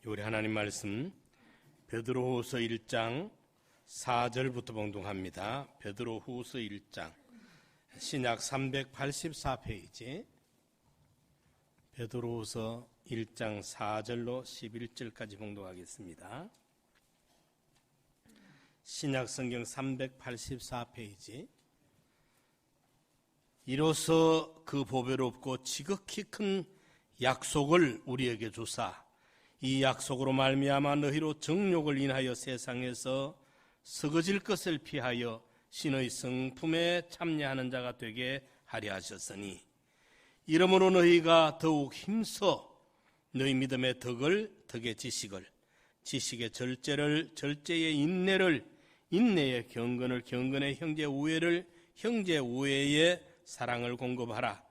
우리 하나님 말씀 베드로후서 1장 4절부터 봉독합니다. 베드로후서 1장 신약 384페이지 베드로후서 1장 4절로 11절까지 봉독하겠습니다. 신약 성경 384페이지 이로써 그 보배롭고 지극히 큰 약속을 우리에게 주사 이 약속으로 말미암아 너희로 정욕을 인하여 세상에서 썩어질 것을 피하여 신의 성품에 참여하는 자가 되게 하려 하셨으니 이러므로 너희가 더욱 힘써 너희 믿음의 덕을 덕의 지식을 지식의 절제를 절제의 인내를 인내의 경건을 경건의 형제 우애를 형제 우애의 사랑을 공급하라.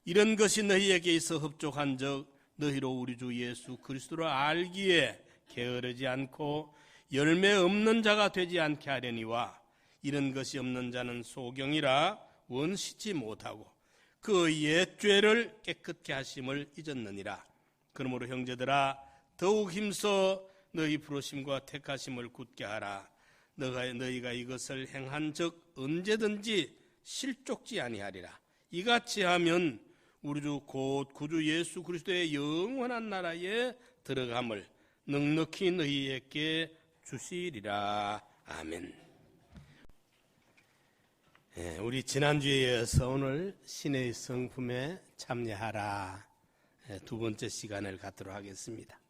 이런 것이 너희에게 있어 흡족한 적 너희로 우리 주 예수 그리스도를 알기에 게으르지 않고 열매 없는 자가 되지 않게 하려니와 이런 것이 없는 자는 소경이라 원시지 못하고 그 옛 죄를 깨끗게 하심을 잊었느니라. 그러므로 형제들아 더욱 힘써 너희 부르심과 택하심을 굳게 하라. 너희가 이것을 행한 적 언제든지 실족지 아니하리라. 이같이 하면 우리 주 곧 구주 예수 그리스도의 영원한 나라에 들어감을 넉넉히 너희에게 주시리라. 아멘. 우리 지난주에 이어서 오늘 신의 성품에 참여하라 두 번째 시간을 갖도록 하겠습니다.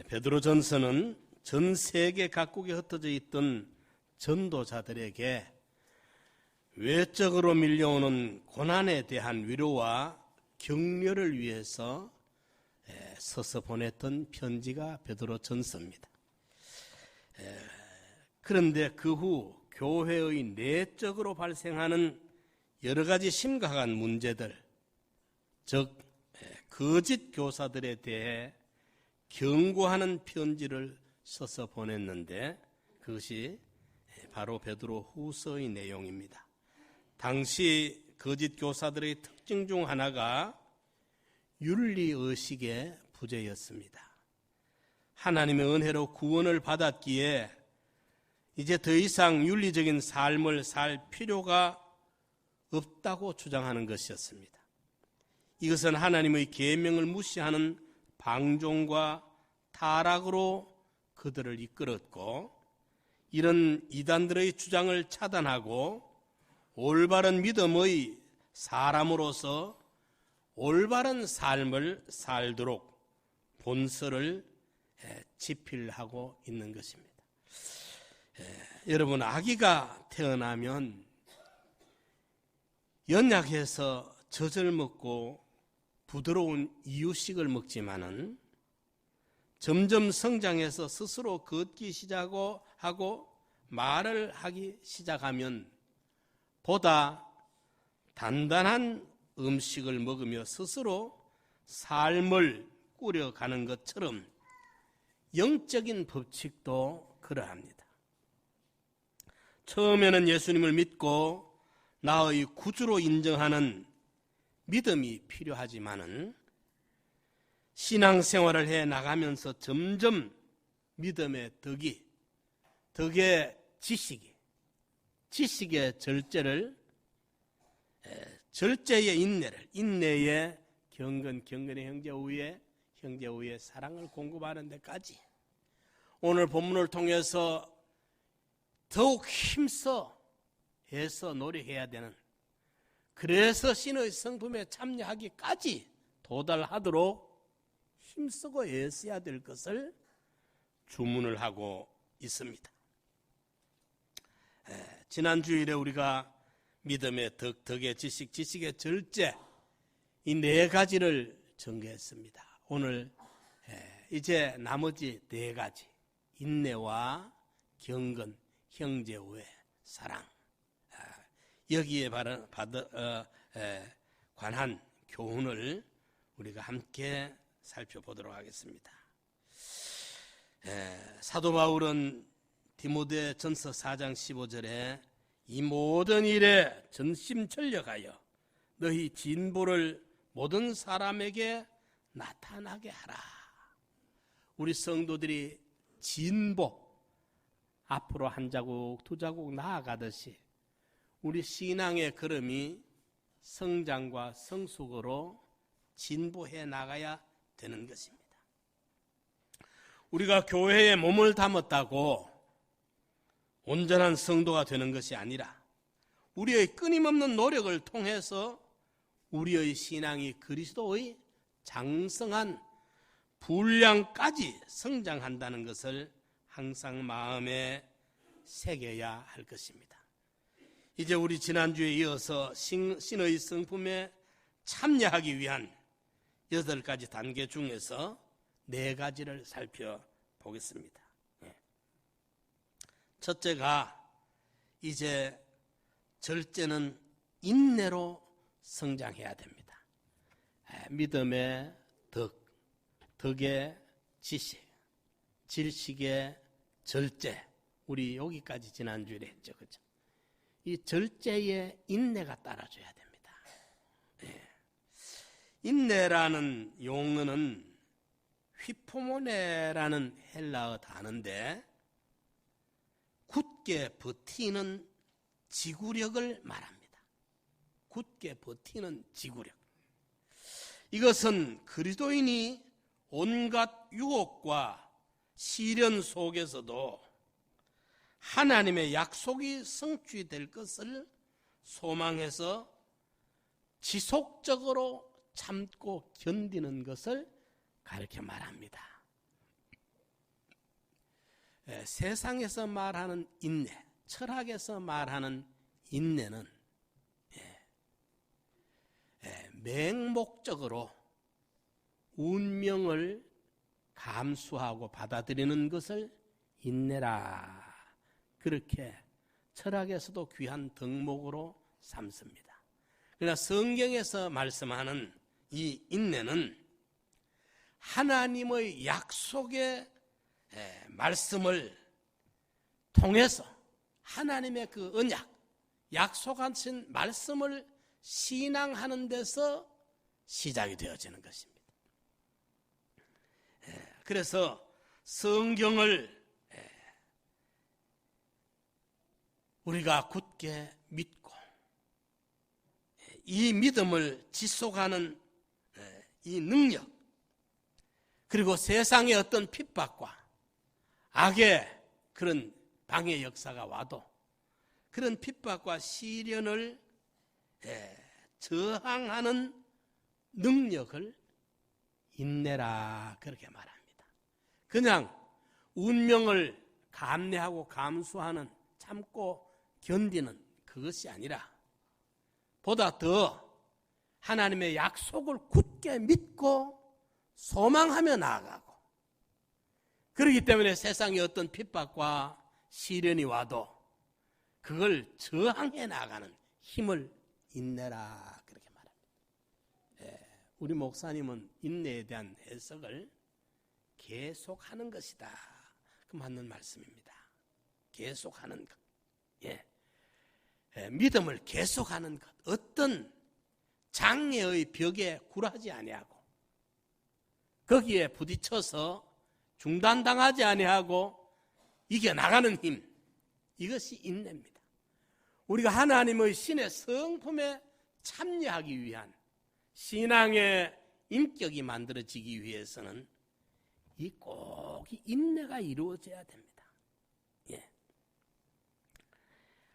베드로전서는 전 세계 각국에 흩어져 있던 전도자들에게 외적으로 밀려오는 고난에 대한 위로와 격려를 위해서 써서 보냈던 편지가 베드로전서입니다. 그런데 그 후 교회의 내적으로 발생하는 여러 가지 심각한 문제들, 즉 거짓 교사들에 대해 경고하는 편지를 써서 보냈는데 그것이 바로 베드로후서의 내용입니다. 당시 거짓 교사들의 특징 중 하나가 윤리의식의 부재였습니다. 하나님의 은혜로 구원을 받았기에 이제 더 이상 윤리적인 삶을 살 필요가 없다고 주장하는 것이었습니다. 이것은 하나님의 계명을 무시하는 방종과 타락으로 그들을 이끌었고 이런 이단들의 주장을 차단하고 올바른 믿음의 사람으로서 올바른 삶을 살도록 본서를 집필하고 있는 것입니다. 여러분, 아기가 태어나면 연약해서 젖을 먹고 부드러운 이유식을 먹지만은 점점 성장해서 스스로 걷기 시작하고 말을 하기 시작하면 보다 단단한 음식을 먹으며 스스로 삶을 꾸려가는 것처럼 영적인 법칙도 그러합니다. 처음에는 예수님을 믿고 나의 구주로 인정하는 믿음이 필요하지만은 신앙생활을 해 나가면서 점점 믿음의 덕의 지식의 절제를 절제의 인내의 경건의 형제 우애 사랑을 공급하는 데까지 오늘 본문을 통해서 더욱 힘써 애써 노력해야 되는, 그래서 신의 성품에 참여하기까지 도달하도록 힘쓰고 애써야 될 것을 주문을 하고 있습니다. 지난 주일에 우리가 믿음의 덕의 지식의 절제 이 네 가지를 전개했습니다. 오늘 이제 나머지 네 가지 인내와 경건, 형제우애, 사랑 여기에 관한 교훈을 우리가 함께 살펴보도록 하겠습니다. 사도 바울은 디모데전서 4장 15절에 이 모든 일에 전심전력하여 너희 진보를 모든 사람에게 나타나게 하라. 우리 성도들이 진보, 앞으로 한 자국 두 자국 나아가듯이 우리 신앙의 걸음이 성장과 성숙으로 진보해 나가야 되는 것입니다. 우리가 교회에 몸을 담았다고 온전한 성도가 되는 것이 아니라 우리의 끊임없는 노력을 통해서 우리의 신앙이 그리스도의 장성한 분량까지 성장한다는 것을 항상 마음에 새겨야 할 것입니다. 이제 우리 지난주에 이어서 신의 성품에 참여하기 위한 8가지 단계 중에서 4가지를 살펴보겠습니다. 첫째가 이제 절제는 인내로 성장해야 됩니다. 믿음의 덕, 덕의 지식, 질식의 절제. 우리 여기까지 지난주에 했죠. 그죠? 이 절제의 인내가 따라줘야 됩니다. 인내라는 용어는 휘포모네라는 헬라어 단어인데 굳게 버티는 지구력을 말합니다. 굳게 버티는 지구력. 이것은 그리스도인이 온갖 유혹과 시련 속에서도 하나님의 약속이 성취될 것을 소망해서 지속적으로 참고 견디는 것을 가르쳐 말합니다. 세상에서 말하는 인내, 철학에서 말하는 인내는 맹목적으로 운명을 감수하고 받아들이는 것을 인내라. 그렇게 철학에서도 귀한 덕목으로 삼습니다. 그러나 성경에서 말씀하는 이 인내는 하나님의 약속의 말씀을 통해서 하나님의 그 언약, 약속하신 말씀을 신앙하는 데서 시작이 되어지는 것입니다. 그래서 성경을 우리가 굳게 믿고 이 믿음을 지속하는 이 능력, 그리고 세상의 어떤 핍박과 악의 그런 방해 역사가 와도 그런 핍박과 시련을 저항하는 능력을 인내라 그렇게 말합니다. 그냥 운명을 감내하고 감수하는, 참고 견디는 그것이 아니라 보다 더 하나님의 약속을 굳게 믿고 소망하며 나아가고, 그렇기 때문에 세상의 어떤 핍박과 시련이 와도 그걸 저항해 나가는 힘을 인내라 그렇게 말합니다. 우리 목사님은 인내에 대한 해석을 계속하는 것이다, 그 맞는 말씀입니다. 계속하는 것, 믿음을 계속하는 것, 어떤 장애의 벽에 굴하지 아니하고 거기에 부딪혀서 중단당하지 아니하고 이겨나가는 힘, 이것이 인내입니다. 우리가 하나님의 신의 성품에 참여하기 위한 신앙의 인격이 만들어지기 위해서는 꼭 인내가 이루어져야 됩니다.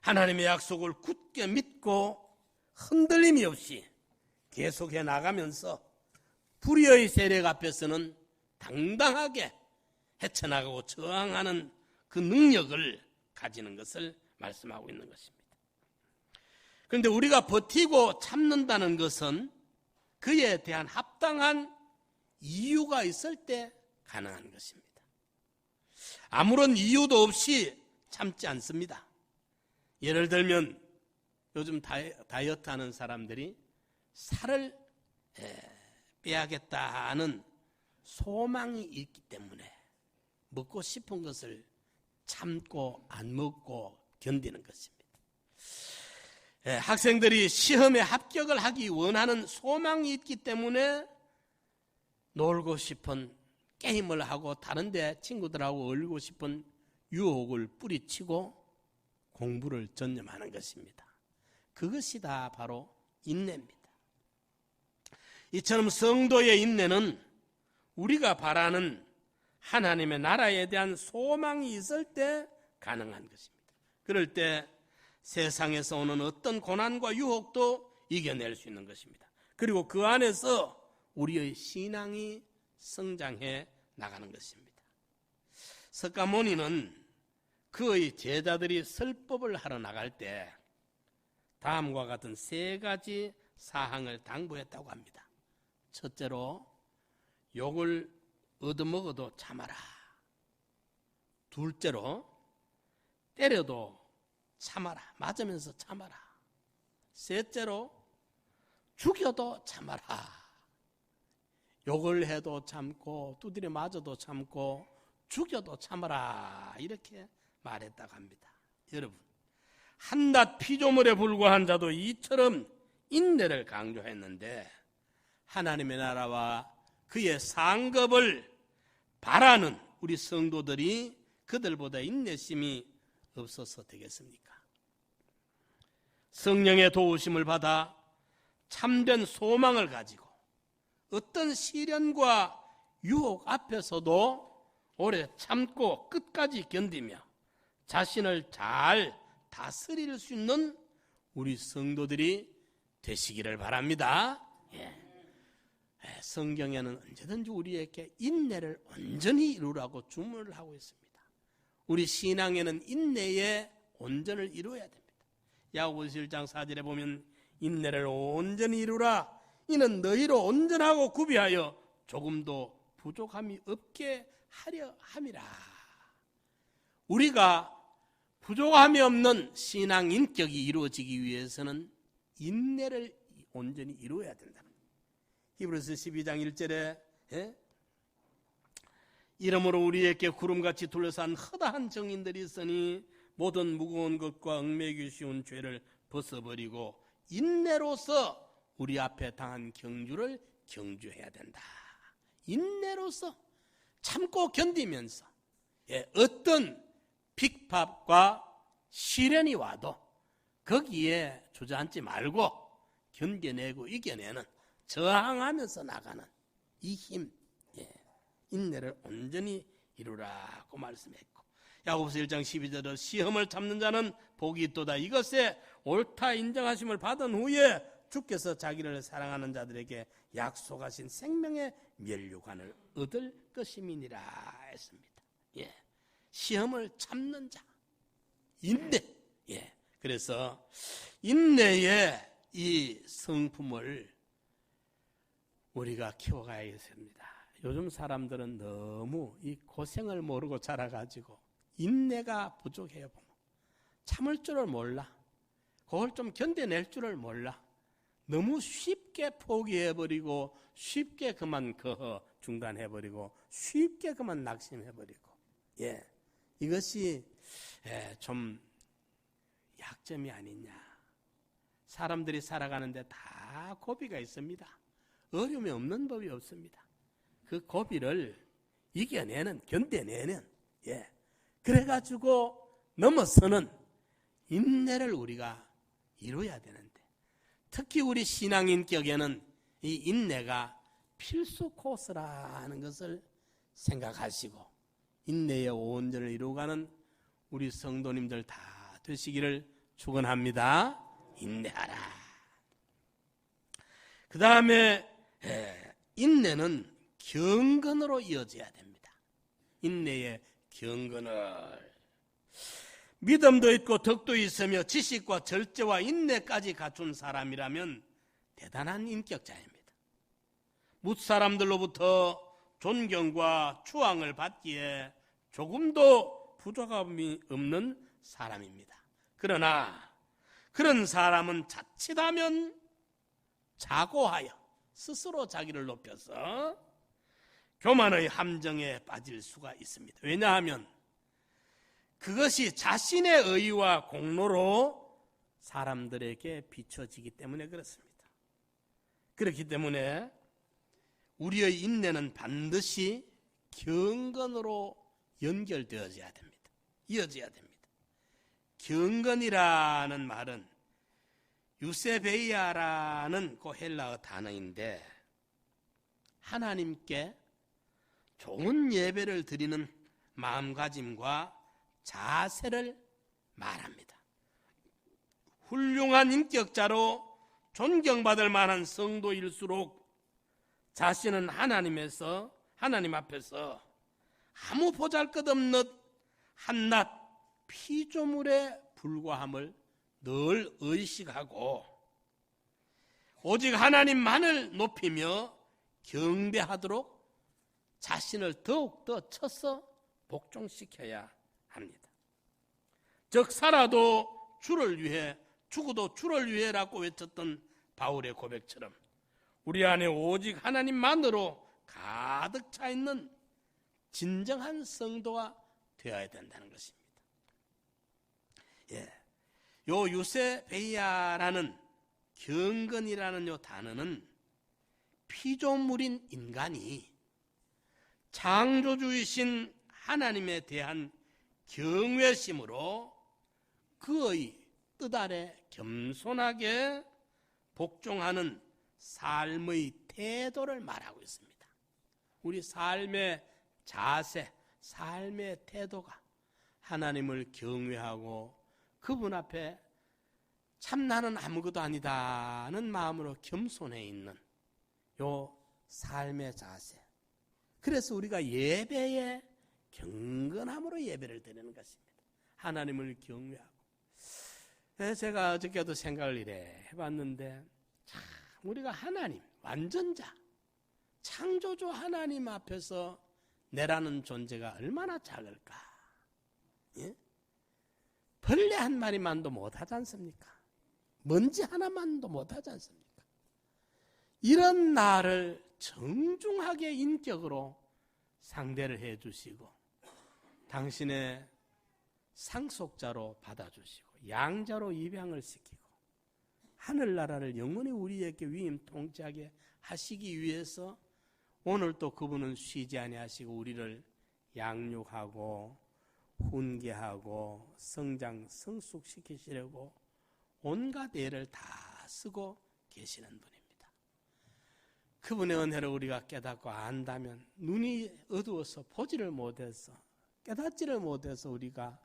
하나님의 약속을 굳게 믿고 흔들림이 없이 계속해 나가면서 불의의 세력 앞에서는 당당하게 헤쳐나가고 저항하는 그 능력을 가지는 것을 말씀하고 있는 것입니다. 그런데 우리가 버티고 참는다는 것은 그에 대한 합당한 이유가 있을 때 가능한 것입니다. 아무런 이유도 없이 참지 않습니다. 예를 들면 요즘 다이어트 하는 사람들이 살을 빼야겠다는 소망이 있기 때문에 먹고 싶은 것을 참고 안 먹고 견디는 것입니다. 학생들이 시험에 합격을 하기 원하는 소망이 있기 때문에 놀고 싶은 게임을 하고 다른데 친구들하고 어울리고 싶은 유혹을 뿌리치고 공부를 전념하는 것입니다. 그것이 다 바로 인내입니다. 이처럼 성도의 인내는 우리가 바라는 하나님의 나라에 대한 소망이 있을 때 가능한 것입니다. 그럴 때 세상에서 오는 어떤 고난과 유혹도 이겨낼 수 있는 것입니다. 그리고 그 안에서 우리의 신앙이 성장해 나가는 것입니다. 석가모니는 그의 제자들이 설법을 하러 나갈 때 다음과 같은 3가지 사항을 당부했다고 합니다. 첫째로 욕을 얻어먹어도 참아라. 둘째로 때려도 참아라. 맞으면서 참아라. 셋째로 죽여도 참아라. 욕을 해도 참고 두드려 맞아도 참고 죽여도 참아라. 이렇게 말했다고 합니다. 여러분, 한낱 피조물에 불과한 자도 이처럼 인내를 강조했는데 하나님의 나라와 그의 상급을 바라는 우리 성도들이 그들보다 인내심이 없어서 되겠습니까? 성령의 도우심을 받아 참된 소망을 가지고 어떤 시련과 유혹 앞에서도 오래 참고 끝까지 견디며 자신을 잘 다스릴 수 있는 우리 성도들이 되시기를 바랍니다. 성경에는 언제든지 우리에게 인내를 온전히 이루라고 주문을 하고 있습니다. 우리 신앙에는 인내의 온전을 이루어야 됩니다. 야고보서 1장 4절에 보면 인내를 온전히 이루라. 이는 너희로 온전하고 구비하여 조금도 부족함이 없게 하려 함이라. 우리가 부족함이 없는 신앙 인격이 이루어지기 위해서는 인내를 온전히 이루어야 된다. 히브리서 12장 1절에 이러므로 우리에게 구름같이 둘러싼 허다한 정인들이 있으니 모든 무거운 것과 얽매이기 쉬운 죄를 벗어버리고 인내로서 우리 앞에 당한 경주를 경주해야 된다. 인내로서 참고 견디면서 어떤 핍박과 시련이 와도 거기에 주저앉지 말고 견뎌내고 이겨내는, 저항하면서 나가는 이 힘, 인내를 온전히 이루라고 말씀했고, 야고보서 1장 12절에 시험을 참는 자는 복이 있도다. 이것에 옳다 인정하심을 받은 후에 주께서 자기를 사랑하는 자들에게 약속하신 생명의 면류관을 얻을 것임이니라 했습니다. 시험을 참는 자, 인내. 그래서 인내의 이 성품을 우리가 키워가야겠습니다. 요즘 사람들은 너무 이 고생을 모르고 자라가지고 인내가 부족해요. 참을 줄을 몰라. 그걸 좀 견뎌낼 줄을 몰라. 너무 쉽게 포기해버리고 쉽게 그만 중단해버리고 쉽게 그만 낙심해버리고, 이것이 좀 약점이 아니냐. 사람들이 살아가는데 다 고비가 있습니다. 어려움이 없는 법이 없습니다. 그 고비를 이겨내는, 견뎌내는, 그래가지고 넘어서는 인내를 우리가 이루어야 되는데, 특히 우리 신앙인격에는 이 인내가 필수 코스라는 것을 생각하시고 인내의 온전을 이루어가는 우리 성도님들 다 되시기를 축원합니다. 인내하라. 그 다음에 인내는 경건으로 이어져야 됩니다. 인내의 경건을, 믿음도 있고 덕도 있으며 지식과 절제와 인내까지 갖춘 사람이라면 대단한 인격자입니다. 뭇사람들로부터 존경과 추앙을 받기에 조금도 부족함이 없는 사람입니다. 그러나 그런 사람은 자칫하면 자고하여 스스로 자기를 높여서 교만의 함정에 빠질 수가 있습니다. 왜냐하면 그것이 자신의 의와 공로로 사람들에게 비춰지기 때문에 그렇습니다. 그렇기 때문에 우리의 인내는 반드시 경건으로 연결되어져야 됩니다. 이어져야 됩니다. 경건이라는 말은 유세베이아라는 그 헬라어 단어인데 하나님께 좋은 예배를 드리는 마음가짐과 자세를 말합니다. 훌륭한 인격자로 존경받을 만한 성도일수록 자신은 하나님 앞에서 아무 보잘것없는 한낱 피조물에 불과함을 늘 의식하고 오직 하나님만을 높이며 경배하도록 자신을 더욱더 쳐서 복종시켜야 합니다. 즉 살아도 주를 위해 죽어도 주를 위해라고 외쳤던 바울의 고백처럼 우리 안에 오직 하나님만으로 가득 차 있는 진정한 성도가 되어야 된다는 것입니다. 요 유세베이아라는 경건이라는 요 단어는 피조물인 인간이 창조주이신 하나님에 대한 경외심으로 그의 뜻 아래 겸손하게 복종하는 삶의 태도를 말하고 있습니다. 우리 삶의 자세, 삶의 태도가 하나님을 경외하고 그분 앞에 참 나는 아무것도 아니다는 마음으로 겸손해 있는 요 삶의 자세. 그래서 우리가 예배에 경건함으로 예배를 드리는 것입니다. 하나님을 경외하고. 제가 어저께도 생각을 이래 해봤는데 참 우리가 하나님, 완전자, 창조주 하나님 앞에서 내라는 존재가 얼마나 작을까. 예? 벌레 한 마리만도 못하지 않습니까? 먼지 하나만도 못하지 않습니까? 이런 나를 정중하게 인격으로 상대를 해주시고 당신의 상속자로 받아주시고 양자로 입양을 시키고 하늘나라를 영원히 우리에게 위임 통치하게 하시기 위해서 오늘 또 그분은 쉬지 아니하시고 우리를 양육하고 훈계하고 성장 성숙시키시려고 온갖 애를 다 쓰고 계시는 분입니다. 그분의 은혜를 우리가 깨닫고 안다면 눈이 어두워서 보지를 못해서 깨닫지를 못해서 우리가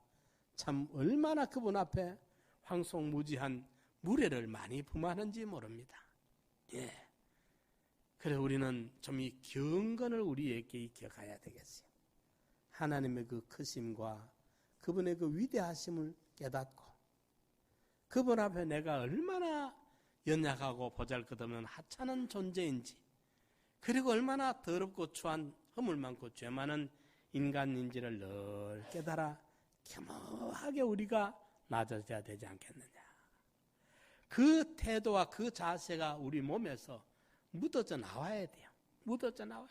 참 얼마나 그분 앞에 황송무지한 무례를 많이 범하는지 모릅니다. 그래 우리는 좀 이 경건을 우리에게 익혀가야 되겠어요. 하나님의 그 크심과 그분의 그 위대하심을 깨닫고 그분 앞에 내가 얼마나 연약하고 보잘것없는 하찮은 존재인지 그리고 얼마나 더럽고 추한 허물 많고 죄 많은 인간인지를 늘 깨달아 겸허하게 우리가 낮아져야 되지 않겠느냐. 그 태도와 그 자세가 우리 몸에서 묻어져 나와야 돼요. 묻어져 나와요.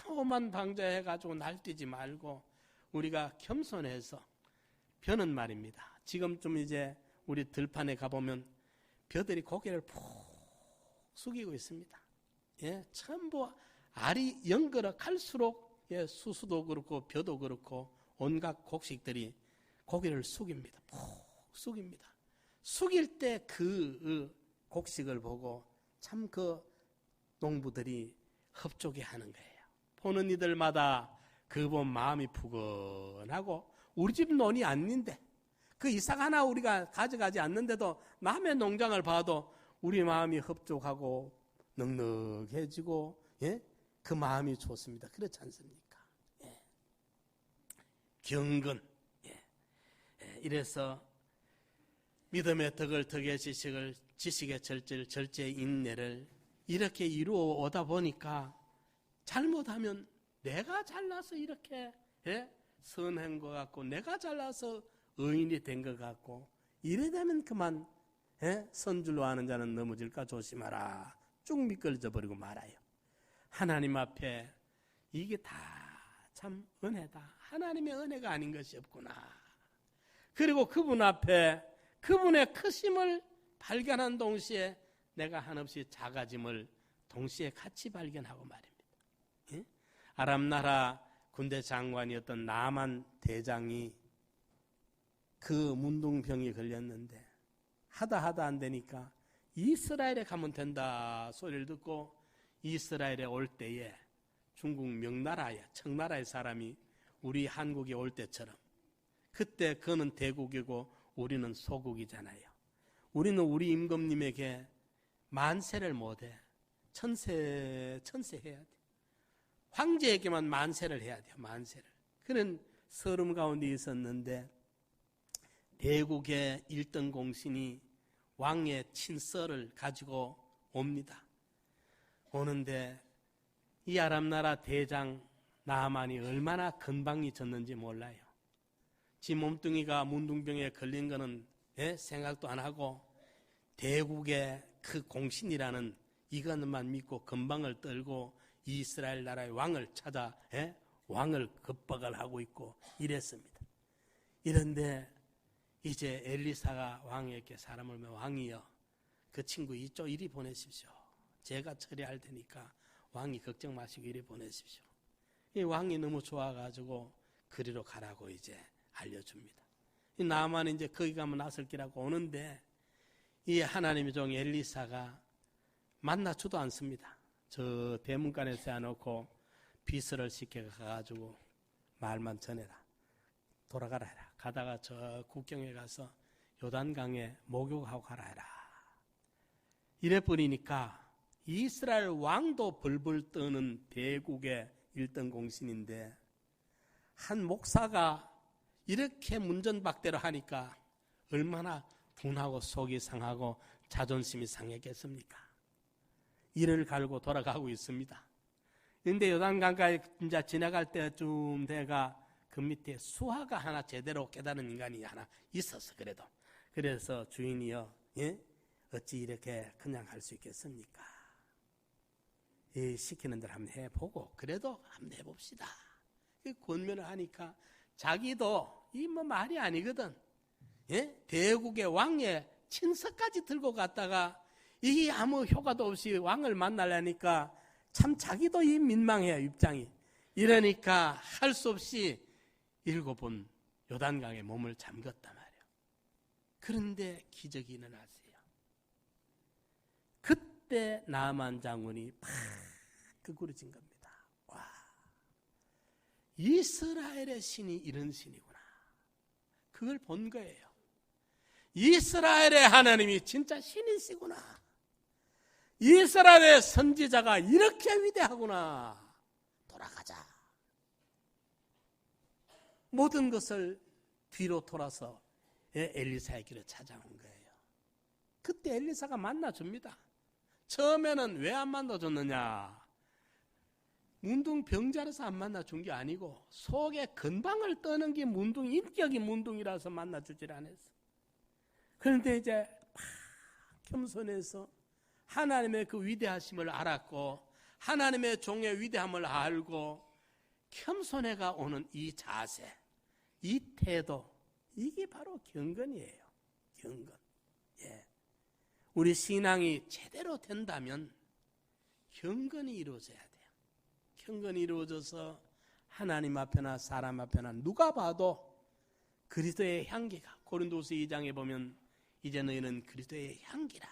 오만 방자해가지고 날뛰지 말고 우리가 겸손해서 벼는 말입니다. 지금쯤 이제 우리 들판에 가보면 벼들이 고개를 푹 숙이고 있습니다. 전부 알이 연걸어 갈수록 수수도 그렇고 벼도 그렇고 온갖 곡식들이 고개를 숙입니다. 푹 숙입니다. 숙일 때 그 곡식을 보고 참 그 농부들이 흡족해 하는 거예요. 보는 이들마다 그분 마음이 푸근하고 우리 집 논이 아닌데 그 이삭 하나 우리가 가져가지 않는데도 남의 농장을 봐도 우리 마음이 흡족하고 넉넉해지고 그 마음이 좋습니다. 그렇지 않습니까? 경건. 이래서 믿음의 덕을 덕의 지식을 지식의 절제를 절제의 인내를 이렇게 이루어 오다 보니까 잘못하면 내가 잘나서 이렇게 선한 것 같고 내가 잘나서 의인이 된 것 같고 이래 되면 그만 선줄로 아는 자는 넘어질까 조심하라. 쭉 미끄러져 버리고 말아요. 하나님 앞에 이게 다 참 은혜다. 하나님의 은혜가 아닌 것이 없구나. 그리고 그분 앞에 그분의 크심을 발견한 동시에 내가 한없이 작아짐을 동시에 같이 발견하고 말입니다. 아람 나라 군대 장관이었던 나만 대장이 그 문둥병이 걸렸는데 하다 안 되니까 이스라엘에 가면 된다 소리를 듣고 이스라엘에 올 때에 중국 명나라의 청나라의 사람이 우리 한국에 올 때처럼 그때 그는 대국이고 우리는 소국이잖아요. 우리는 우리 임금님에게 만세를 못해. 천세 해야 돼. 황제에게만 만세를 해야 돼요. 만세를. 그런 서름 가운데 있었는데 대국의 1등 공신이 왕의 친서를 가지고 옵니다. 오는데 이 아람나라 대장 나아만이 얼마나 건방이 졌는지 몰라요. 지 몸뚱이가 문둥병에 걸린 거는 생각도 안 하고 대국의 그 공신이라는 이것만 믿고 건방을 떨고 이스라엘 나라의 왕을 찾아 왕을 겁박을 하고 있고 이랬습니다. 이런데 이제 엘리사가 왕에게 사람을 보내 왕이여 그 친구 이쪽 이리 보내십시오. 제가 처리할 테니까 왕이 걱정 마시고 이리 보내십시오. 이 왕이 너무 좋아가지고 그리로 가라고 이제 알려줍니다. 이 나아만이 이제 거기 가면 낫을 기라고 오는데 이 하나님의 종 엘리사가 만나주도 않습니다. 저 대문간에 세워놓고 비서를 시켜가지고 말만 전해라. 돌아가라 해라. 가다가 저 국경에 가서 요단강에 목욕하고 가라 해라. 이래버리니까 이스라엘 왕도 벌벌 떠는 대국의 1등 공신인데 한 목사가 이렇게 문전박대로 하니까 얼마나 분하고 속이 상하고 자존심이 상했겠습니까? 이를 갈고 돌아가고 있습니다. 그런데 요단강가에 이제 지나갈 때쯤 돼가 그 밑에 수하가 하나 제대로 깨달은 인간이 하나 있었어. 그래서 주인이여 어찌 이렇게 그냥 할 수 있겠습니까? 시키는 대로 한번 해보고 그래도 한번 해봅시다. 권면을 하니까 자기도 이 뭐 말이 아니거든. 대국의 왕의 친서까지 들고 갔다가 이게 아무 효과도 없이 왕을 만나려니까 참 자기도 이 민망해요. 입장이. 이러니까 할 수 없이 7번 요단강에 몸을 잠갔단 말이에요. 그런데 기적이 일어났어요. 그때 나아만 장군이 팍 끄꾸러진 겁니다. 와, 이스라엘의 신이 이런 신이구나. 그걸 본 거예요. 이스라엘의 하나님이 진짜 신이시구나. 이스라엘의 선지자가 이렇게 위대하구나. 돌아가자. 모든 것을 뒤로 돌아서 엘리사에게로 찾아온 거예요. 그때 엘리사가 만나줍니다. 처음에는 왜 안 만나줬느냐? 문둥병자라서 안 만나준 게 아니고 속에 건방을 떠는 게 인격이 문둥이라서 만나주질 않았어. 그런데 이제 겸손해서 하나님의 그 위대하심을 알았고 하나님의 종의 위대함을 알고 겸손해가 오는 이 자세, 이 태도, 이게 바로 경건이에요. 경건. 우리 신앙이 제대로 된다면 경건이 이루어져야 돼요. 경건이 이루어져서 하나님 앞에나 사람 앞에나 누가 봐도 그리스도의 향기가, 고린도서 2장에 보면 이제 너희는 그리스도의 향기라.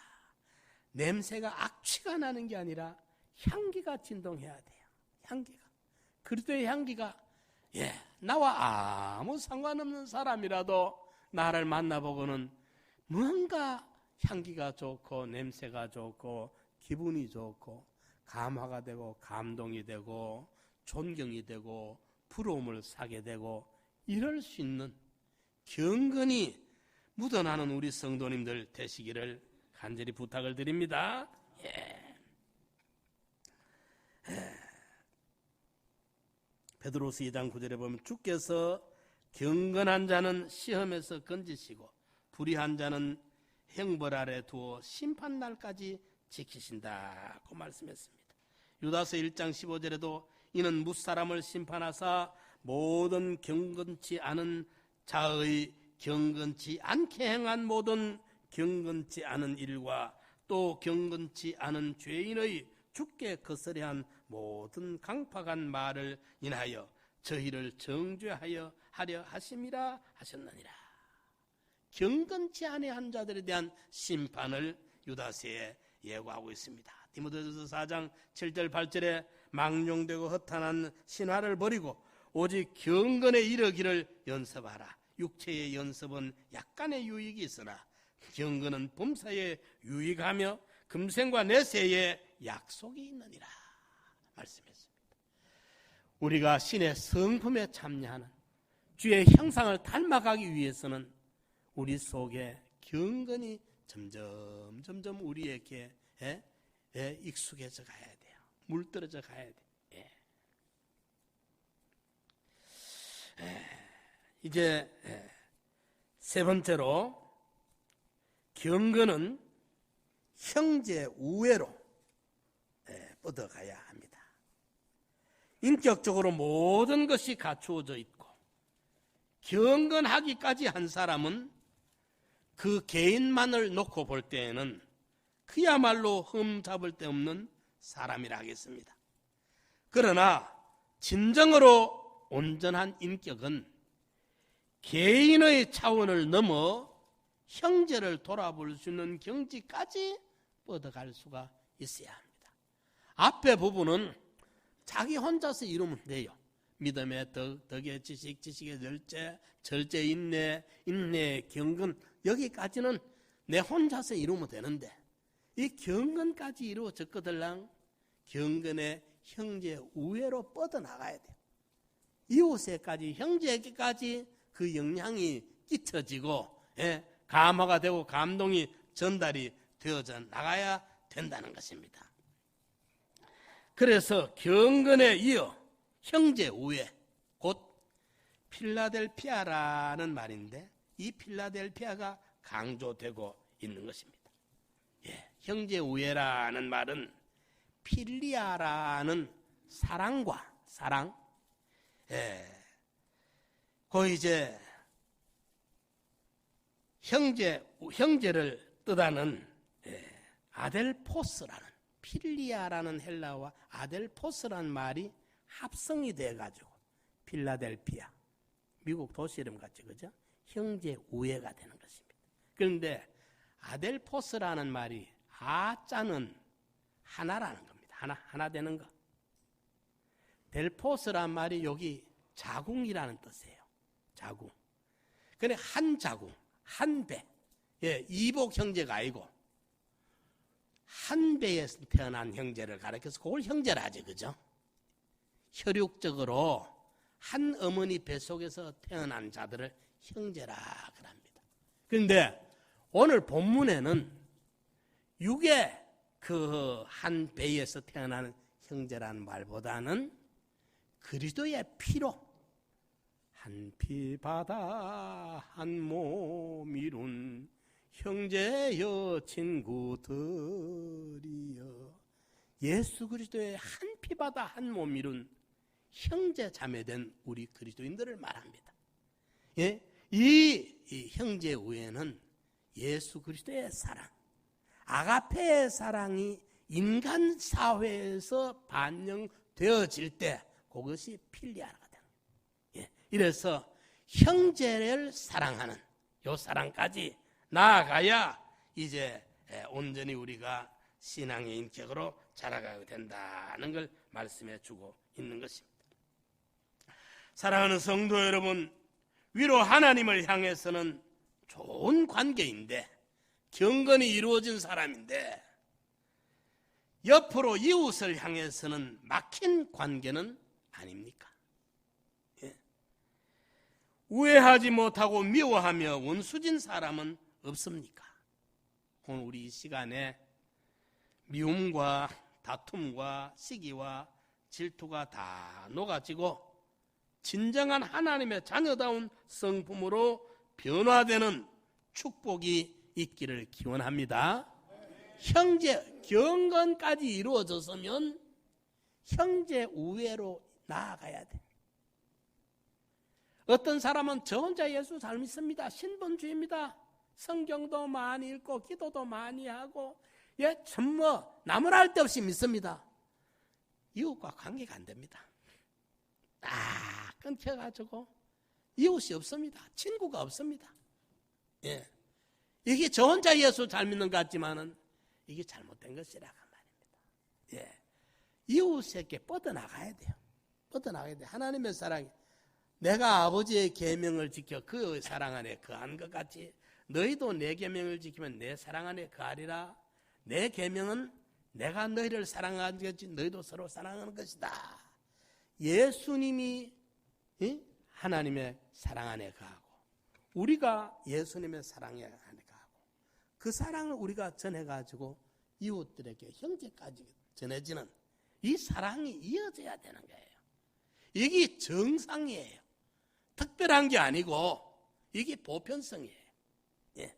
냄새가 악취가 나는 게 아니라 향기가 진동해야 돼요. 향기가. 그리스도의 향기가 나와 아무 상관없는 사람이라도 나를 만나보고는 뭔가 향기가 좋고 냄새가 좋고 기분이 좋고 감화가 되고 감동이 되고 존경이 되고 부러움을 사게 되고 이럴 수 있는 경건이 묻어나는 우리 성도님들 되시기를 간절히 부탁을 드립니다. 베드로서 2장 9절에 보면 주께서 경건한 자는 시험에서 건지시고 불의한 자는 형벌 아래 두어 심판날까지 지키신다고 말씀했습니다. 유다서 1장 15절에도 이는 무사람을 심판하사 모든 경건치 않은 자의 경건치 않게 행한 모든 경건치 않은 일과 또 경건치 않은 죄인의 죽게 거스려한 모든 강팍한 말을 인하여 저희를 정죄하여 하려 하심이라 하셨느니라. 경건치 아니한 자들에 대한 심판을 유다서에 예고하고 있습니다. 디모데후서 4장 7절 8절에 망령되고 허탄한 신화를 버리고 오직 경건에 이르기를 연습하라. 육체의 연습은 약간의 유익이 있으나 경건은 범사에 유익하며 금생과 내세에 약속이 있느니라 말씀했습니다. 우리가 신의 성품에 참여하는 주의 형상을 닮아가기 위해서는 우리 속에 경건이 점점 우리에게 익숙해져 가야 돼요. 물들어져 가야 돼요. 이제 세 번째로 경건은 형제 우애로 뻗어가야 합니다. 인격적으로 모든 것이 갖추어져 있고 경건하기까지 한 사람은 그 개인만을 놓고 볼 때에는 그야말로 흠잡을 데 없는 사람이라 하겠습니다. 그러나 진정으로 온전한 인격은 개인의 차원을 넘어 형제를 돌아볼 수 있는 경지까지 뻗어갈 수가 있어야 합니다. 앞에 부분은 자기 혼자서 이루면 돼요. 믿음의 덕의 지식, 지식의 절제, 인내, 경건, 여기까지는 내 혼자서 이루면 되는데 이 경건까지 이루어졌거들랑 경건의 형제 우애로 뻗어나가야 돼요. 이웃에까지, 형제에게까지 그 영향이 끼쳐지고 감화가 되고 감동이 전달이 되어져 나가야 된다는 것입니다. 그래서 경건에 이어 형제 우애, 곧 필라델피아라는 말인데 이 필라델피아가 강조되고 있는 것입니다. 형제 우애라는 말은 필리아라는 사랑과 사랑, 그 이제 형제를 뜻하는 아델포스라는 필리아라는 헬라어와 아델포스라는 말이 합성이 돼가지고 필라델피아, 미국 도시 이름 같죠, 그죠? 형제 우애가 되는 것입니다. 그런데 아델포스라는 말이 아자는 하나라는 겁니다. 하나 되는 것. 델포스란 말이 여기 자궁이라는 뜻이에요. 자궁. 근데 한 자궁, 한 배. 이복 형제가 아니고 한 배에서 태어난 형제를 가리켜서 그걸 형제라 하죠, 그죠? 혈육적으로 한 어머니 뱃속에서 태어난 자들을 형제라 그럽니다. 그런데 오늘 본문에는 육의 그 한 배에서 태어나는 형제라는 말보다는 그리스도의 피로 한 피 바다 한 몸 이룬 형제여 친구들이여, 예수 그리스도의 한 피 바다 한 몸 이룬 형제 자매된 우리 그리스도인들을 말합니다. 이 형제 우애는 예수 그리스도의 사랑, 아가페의 사랑이 인간 사회에서 반영되어질 때 그것이 필리아가 되는 거예요. 이래서 형제를 사랑하는 이 사랑까지 나아가야 이제 온전히 우리가 신앙의 인격으로 자라가게 된다는 걸 말씀해 주고 있는 것입니다. 사랑하는 성도 여러분, 위로 하나님을 향해서는 좋은 관계인데, 경건이 이루어진 사람인데, 옆으로 이웃을 향해서는 막힌 관계는 아닙니까? 우애하지 못하고 미워하며 원수진 사람은 없습니까? 오늘 우리 이 시간에 미움과 다툼과 시기와 질투가 다 녹아지고 진정한 하나님의 자녀다운 성품으로 변화되는 축복이 있기를 기원합니다. 형제 경건까지 이루어졌으면 형제 우애로 나아가야 돼. 어떤 사람은 저 혼자 예수 잘 믿습니다. 신분주의입니다. 성경도 많이 읽고 기도도 많이 하고 나무랄 데 없이 믿습니다. 이웃과 관계가 안 됩니다. 딱 끊겨가지고 이웃이 없습니다. 친구가 없습니다. 예. 이게 저 혼자 예수 잘 믿는 것 같지만은 이게 잘못된 것이라고 말입니다. 예. 이웃에게 뻗어나가야 돼요. 뻗어나가야 돼요. 하나님의 사랑이 내가 아버지의 계명을 지켜 그 사랑 안에 거한 것 같이 너희도 내 계명을 지키면 내 사랑 안에 거하리라. 내 계명은 내가 너희를 사랑하는 것이 너희도 서로 사랑하는 것이다. 예수님이 하나님의 사랑 안에 거하고 우리가 예수님의 사랑 안에 거하고 그 사랑을 우리가 전해가지고 이웃들에게 형제까지 전해지는 이 사랑이 이어져야 되는 거예요. 이게 정상이에요. 특별한 게 아니고 이게 보편성이에요. 예.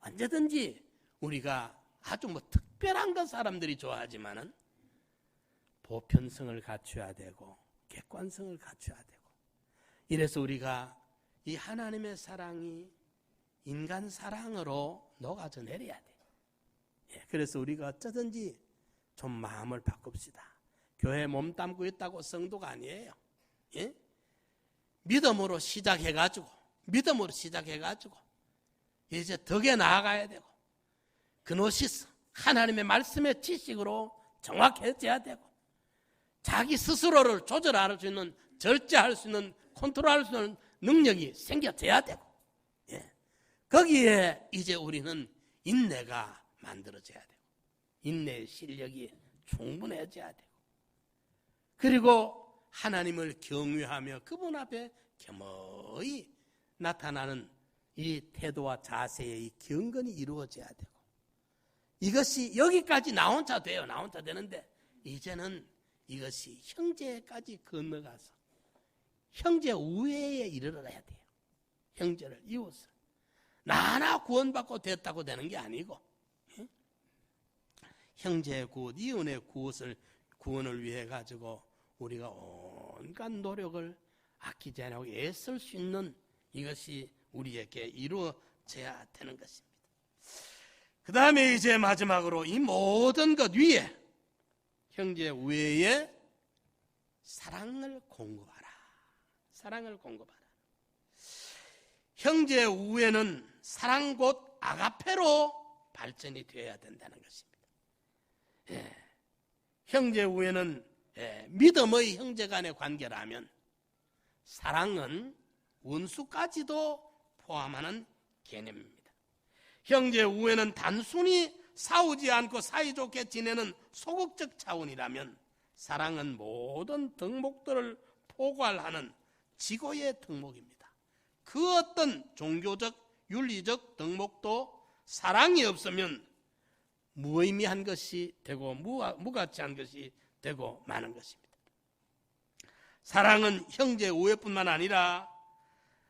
언제든지 우리가 아주 특별한 건 사람들이 좋아하지만은 보편성을 갖춰야 되고 객관성을 갖춰야 되고 이래서 우리가 이 하나님의 사랑이 인간 사랑으로 녹아져 내려야 돼요. 예. 그래서 우리가 어쩌든지 좀 마음을 바꿉시다. 교회에 몸담고 있다고 성도가 아니에요. 예? 믿음으로 시작해가지고 이제 덕에 나아가야 되고 그노시스 하나님의 말씀의 지식으로 정확해져야 되고 자기 스스로를 조절할 수 있는 절제할 수 있는 컨트롤할 수 있는 능력이 생겨져야 되고 예. 거기에 이제 우리는 인내가 만들어져야 되고 인내의 실력이 충분해져야 되고 그리고 하나님을 경외하며 그분 앞에 겸허히 나타나는 이 태도와 자세의 이 경건이 이루어져야 되고 이것이 여기까지 나 혼자 돼요. 나 혼자 되는데 이제는 이것이 형제까지 건너가서 형제 우애에 이르러야 돼요. 형제를 이웃을 나나 구원받고 됐다고 되는 게 아니고 형제의 구원, 이웃의 구원을 위해 가지고 우리가 온갖 노력을 아끼지 않고 애쓸 수 있는 이것이 우리에게 이루어져야 되는 것입니다. 그 다음에 이제 마지막으로 이 모든 것 위에 형제 우애에 사랑을 공급하라. 사랑을 공급하라. 형제 우애는 사랑 곧 아가페로 발전이 되어야 된다는 것입니다. 예. 형제 우애는 믿음의 형제 간의 관계라면 사랑은 원수까지도 포함하는 개념입니다. 형제 우애는 단순히 싸우지 않고 사이좋게 지내는 소극적 차원이라면 사랑은 모든 덕목들을 포괄하는 지고의 덕목입니다. 그 어떤 종교적, 윤리적 덕목도 사랑이 없으면 무의미한 것이 되고 무가치한 것이 되고 마는 것입니다. 사랑은 형제 우애뿐만 아니라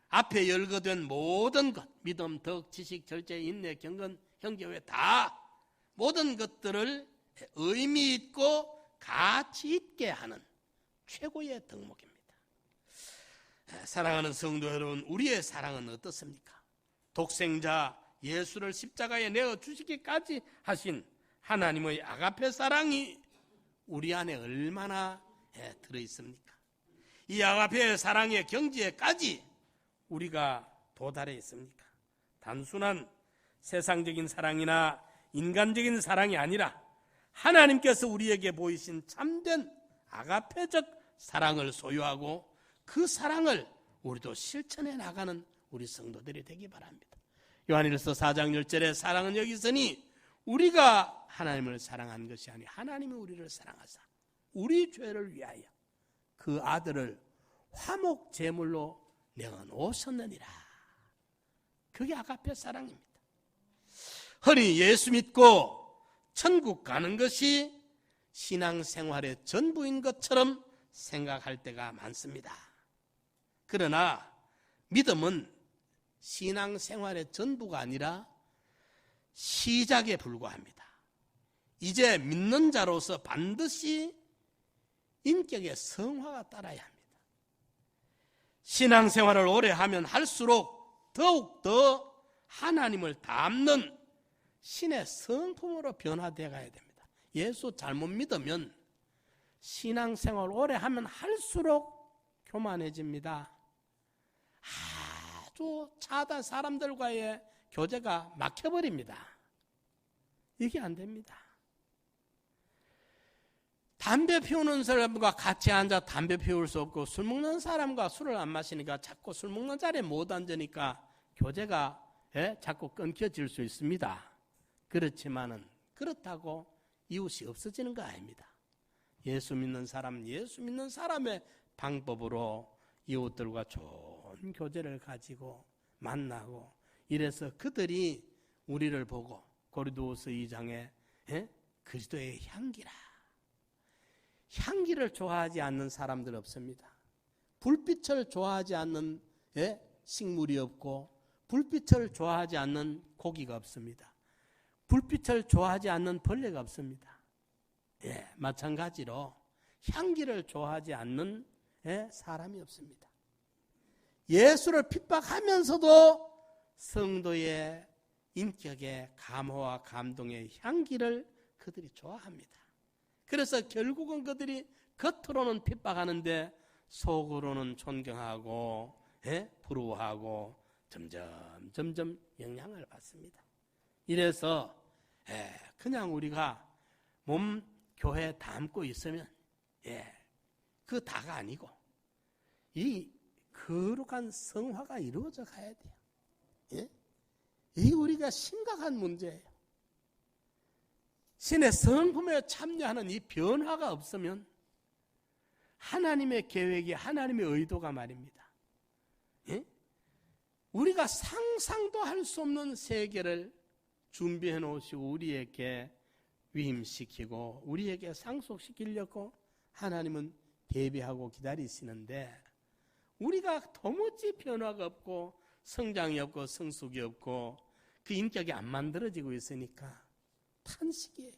앞에 열거된 모든 것, 믿음, 덕, 지식, 절제, 인내, 경건, 형제 우애 다 모든 것들을 의미 있고 가치 있게 하는 최고의 덕목입니다. 사랑하는 성도 여러분, 우리의 사랑은 어떻습니까? 독생자 예수를 십자가에 내어 주시기까지 하신 하나님의 아가페 사랑이 우리 안에 얼마나 들어있습니까? 이 아가페 사랑의 경지에까지 우리가 도달해 있습니까? 단순한 세상적인 사랑이나 인간적인 사랑이 아니라 하나님께서 우리에게 보이신 참된 아가페적 사랑을 소유하고 그 사랑을 우리도 실천해 나가는 우리 성도들이 되기 바랍니다. 요한일서 4장 10절에 사랑은 여기 있으니 우리가 하나님을 사랑한 것이 아니 하나님이 우리를 사랑하사 우리 죄를 위하여 그 아들을 화목 제물로 내어놓으셨느니라. 그게 아가페 사랑입니다. 흔히 예수 믿고 천국 가는 것이 신앙생활의 전부인 것처럼 생각할 때가 많습니다. 그러나 믿음은 신앙생활의 전부가 아니라 시작에 불과합니다. 이제 믿는 자로서 반드시 인격의 성화가 따라야 합니다. 신앙생활을 오래 하면 할수록 더욱더 하나님을 닮는 신의 성품으로 변화되어 가야 됩니다. 예수 잘못 믿으면 신앙생활 오래 하면 할수록 교만해집니다. 아주 차다 사람들과의 교제가 막혀버립니다. 이게 안 됩니다. 담배 피우는 사람과 같이 앉아 담배 피울 수 없고, 술 먹는 사람과 술을 안 마시니까 자꾸 술 먹는 자리에 못 앉으니까 교제가 자꾸 끊겨질 수 있습니다. 그렇지만은 그렇다고 이웃이 없어지는 거 아닙니다. 예수 믿는 사람의 방법으로 이웃들과 좋은 교제를 가지고 만나고, 이래서 그들이 우리를 보고 고린도후서 2장에 그리스도의 향기라, 향기를 좋아하지 않는 사람들 없습니다. 불빛을 좋아하지 않는 식물이 없고, 불빛을 좋아하지 않는 고기가 없습니다. 불빛을 좋아하지 않는 벌레가 없습니다. 마찬가지로 향기를 좋아하지 않는 사람이 없습니다. 예수를 핍박하면서도 성도의 인격의 감호와 감동의 향기를 그들이 좋아합니다. 그래서 결국은 그들이 겉으로는 핍박하는데 속으로는 존경하고 부러워하고 점점 영향을 받습니다. 이래서 그냥 우리가 몸 교회에 담고 있으면 그 다가 아니고 이 거룩한 성화가 이루어져 가야 돼요. 이 우리가 심각한 문제예요. 신의 성품에 참여하는 이 변화가 없으면 하나님의 계획이, 하나님의 의도가 말입니다, 우리가 상상도 할 수 없는 세계를 준비해 놓으시고 우리에게 위임시키고 우리에게 상속시키려고 하나님은 대비하고 기다리시는데, 우리가 도무지 변화가 없고 성장이 없고 성숙이 없고 그 인격이 안 만들어지고 있으니까 탄식이에요.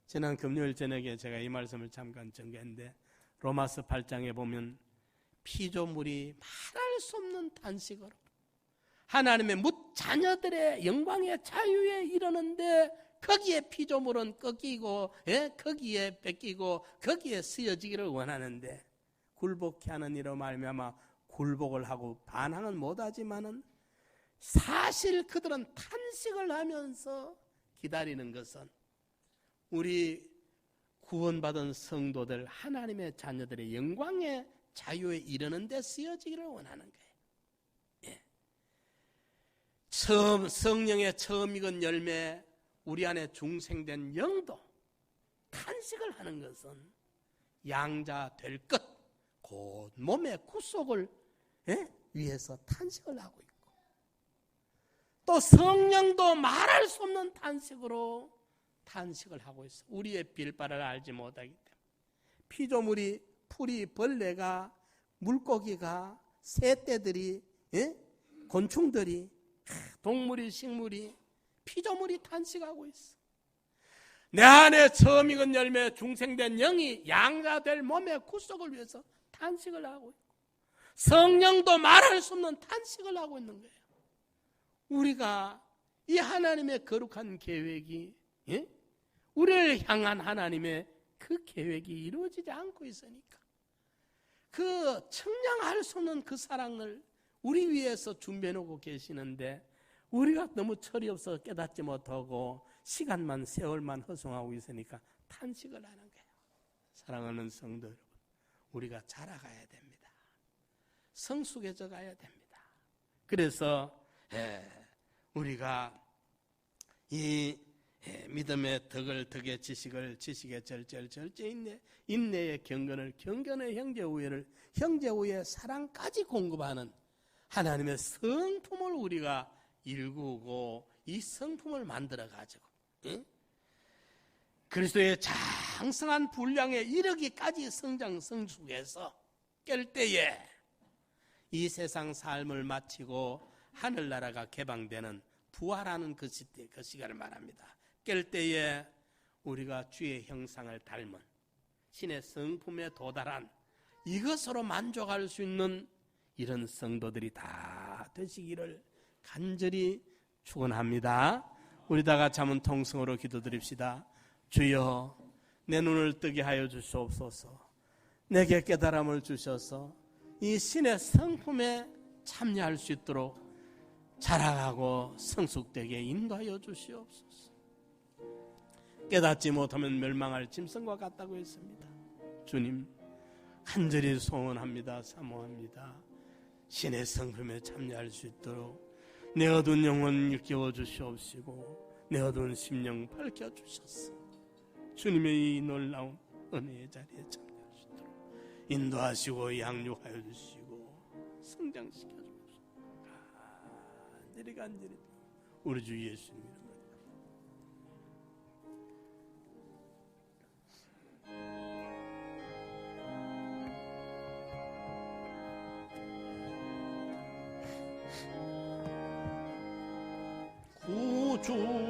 지난 금요일 저녁에 제가 이 말씀을 잠깐 전개했는데, 로마서 8장에 보면 피조물이 말할 수 없는 탄식으로 하나님의 자녀들의 영광의 자유에 이르는데, 거기에 피조물은 꺾이고 거기에 뺏기고 거기에 쓰여지기를 원하는데, 굴복케 하는 이로 말미암아 굴복을 하고 반항은 못하지만은 사실 그들은 탄식을 하면서 기다리는 것은 우리 구원받은 성도들, 하나님의 자녀들의 영광의 자유에 이르는 데 쓰여지기를 원하는 거예요. 성령의 처음 익은 열매, 우리 안에 중생된 영도 탄식을 하는 것은 양자 될 것, 곧 몸의 구속을 위해서 탄식을 하고 있고, 또 성령도 말할 수 없는 탄식으로 탄식을 하고 있어. 우리의 빌바를 알지 못하기 때문에 피조물이, 풀이, 벌레가, 물고기가, 새떼들이, 곤충들이, 동물이, 식물이, 피조물이 탄식하고 있어. 내 안에 처음 익은 열매 중생된 영이 양자될 몸의 구속을 위해서 탄식을 하고 있고, 성령도 말할 수 없는 탄식을 하고 있는 거예요. 우리가 이 하나님의 거룩한 계획이, 우리를 향한 하나님의 그 계획이 이루어지지 않고 있으니까, 그 청량할 수 없는 그 사랑을 우리 위해서 준비해 놓고 계시는데, 우리가 너무 철이 없어 깨닫지 못하고 시간만, 세월만 허송하고 있으니까 탄식을 하는 거예요. 사랑하는 성도 여러분, 우리가 자라가야 됩니다. 성숙해져 가야 됩니다. 그래서 우리가 이 믿음의 덕의 지식을, 지식의 절제 인내의 경건을, 경건의 형제 우애를, 형제 우애의 사랑까지 공급하는 하나님의 성품을 우리가 일구고 이 성품을 만들어 가지고 그리스도의 장성한 분량에 이르기까지 성숙해서 깰 때에 이 세상 삶을 마치고 하늘나라가 개방되는 부활하는 그 시간을 말합니다. 깰 때에 우리가 주의 형상을 닮은 신의 성품에 도달한 이것으로 만족할 수 있는 이런 성도들이 다 되시기를 간절히 축원합니다. 우리 다 같이 한번 통성으로 기도드립시다. 주여, 내 눈을 뜨게 하여 주시옵소서. 내게 깨달음을 주셔서 이 신의 성품에 참여할 수 있도록 자라가고 성숙되게 인도하여 주시옵소서. 깨닫지 못하면 멸망할 짐승과 같다고 했습니다. 주님, 간절히 소원합니다. 사모합니다. 신의 성품에 참여할 수 있도록 내 어두운 영혼 일깨워 주시옵시고 내 어두운 심령 밝혀주셨어. 주님의 이 놀라운 은혜의 자리에 참여할 수 있도록 인도하시고 양육하여 주시고 성장시켜 주옵소서. 간절히 우리 주 예수님 이름으로 구주